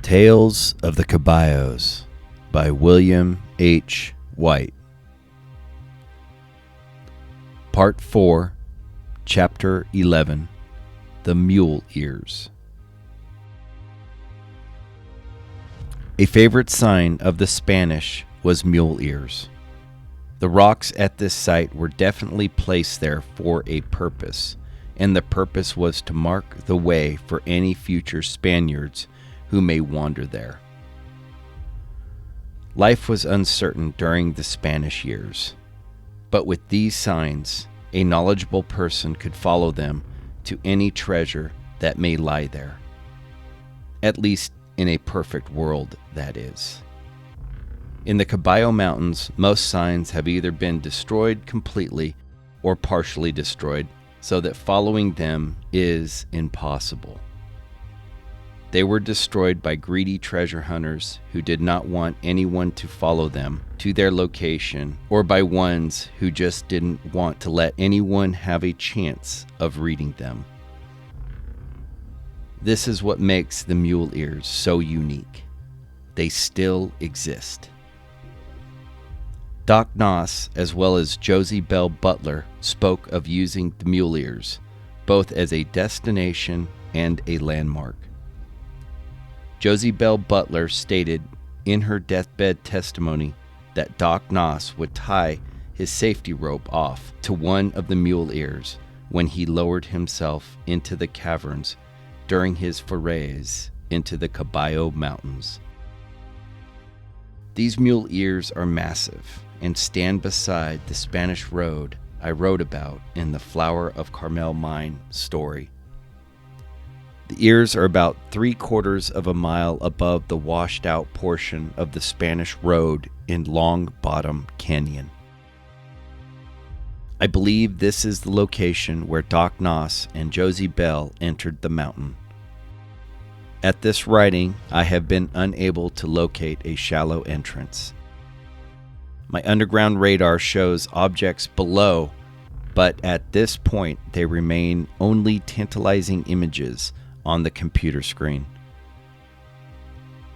Tales of the Caballos by William H. White. Part 4, Chapter 11, The Mule Ears. A favorite sign of the Spanish was mule ears. The rocks at this site were definitely placed there for a purpose, and the purpose was to mark the way for any future Spaniards who may wander there. Life was uncertain during the Spanish years, but with these signs, a knowledgeable person could follow them to any treasure that may lie there. At least in a perfect world, that is. In the Caballo Mountains, most signs have either been destroyed completely or partially destroyed, so that following them is impossible. They were destroyed by greedy treasure hunters who did not want anyone to follow them to their location, or by ones who just didn't want to let anyone have a chance of reading them. This is what makes the Mule Ears so unique. They still exist. Doc Noss, as well as Josie Bell Butler, spoke of using the Mule Ears, both as a destination and a landmark. Josie Bell Butler stated in her deathbed testimony that Doc Noss would tie his safety rope off to one of the mule ears when he lowered himself into the caverns during his forays into the Caballo Mountains. These mule ears are massive and stand beside the Spanish road I wrote about in the Flower of Carmel Mine story. The ears are about 3/4 of a mile above the washed-out portion of the Spanish road in Long Bottom Canyon. I believe this is the location where Doc Noss and Josie Bell entered the mountain. At this writing, I have been unable to locate a shallow entrance. My underground radar shows objects below, but at this point they remain only tantalizing images on the computer screen.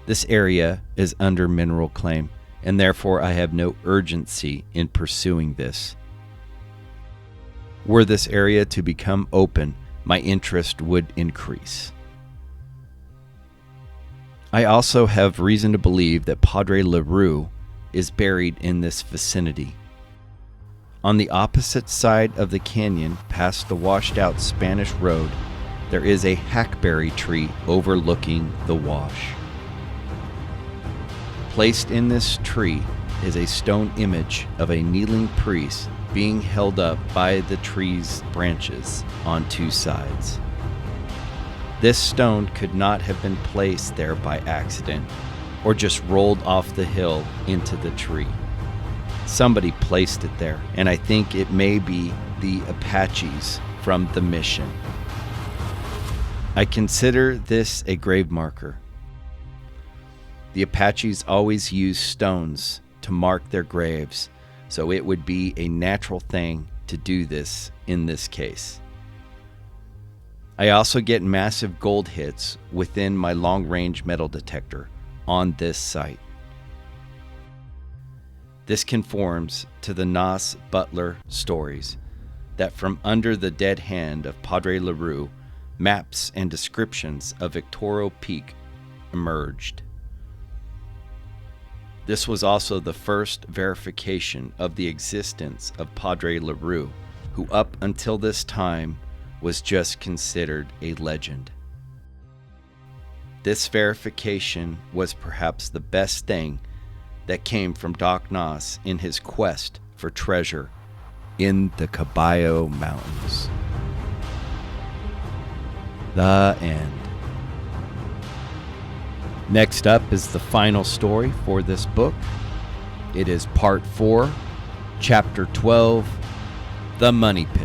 This area is under mineral claim, and therefore I have no urgency in pursuing this. Were this area to become open, my interest would increase. I also have reason to believe that Padre LaRue is buried in this vicinity. On the opposite side of the canyon, past the washed-out Spanish road, there is a hackberry tree overlooking the wash. Placed in this tree is a stone image of a kneeling priest being held up by the tree's branches on two sides. This stone could not have been placed there by accident or just rolled off the hill into the tree. Somebody placed it there, and I think it may be the Apaches from the mission. I consider this a grave marker. The Apaches always use stones to mark their graves, so it would be a natural thing to do this in this case. I also get massive gold hits within my long-range metal detector on this site. This conforms to the Noss Butler stories that from under the dead hand of Padre LaRue, maps and descriptions of Victorio Peak emerged. This was also the first verification of the existence of Padre LaRue, who up until this time was just considered a legend. This verification was perhaps the best thing that came from Doc Noss in his quest for treasure in the Caballo Mountains. The end. Next up is the final story for this book. It is part 4, chapter 12, The Money Pit.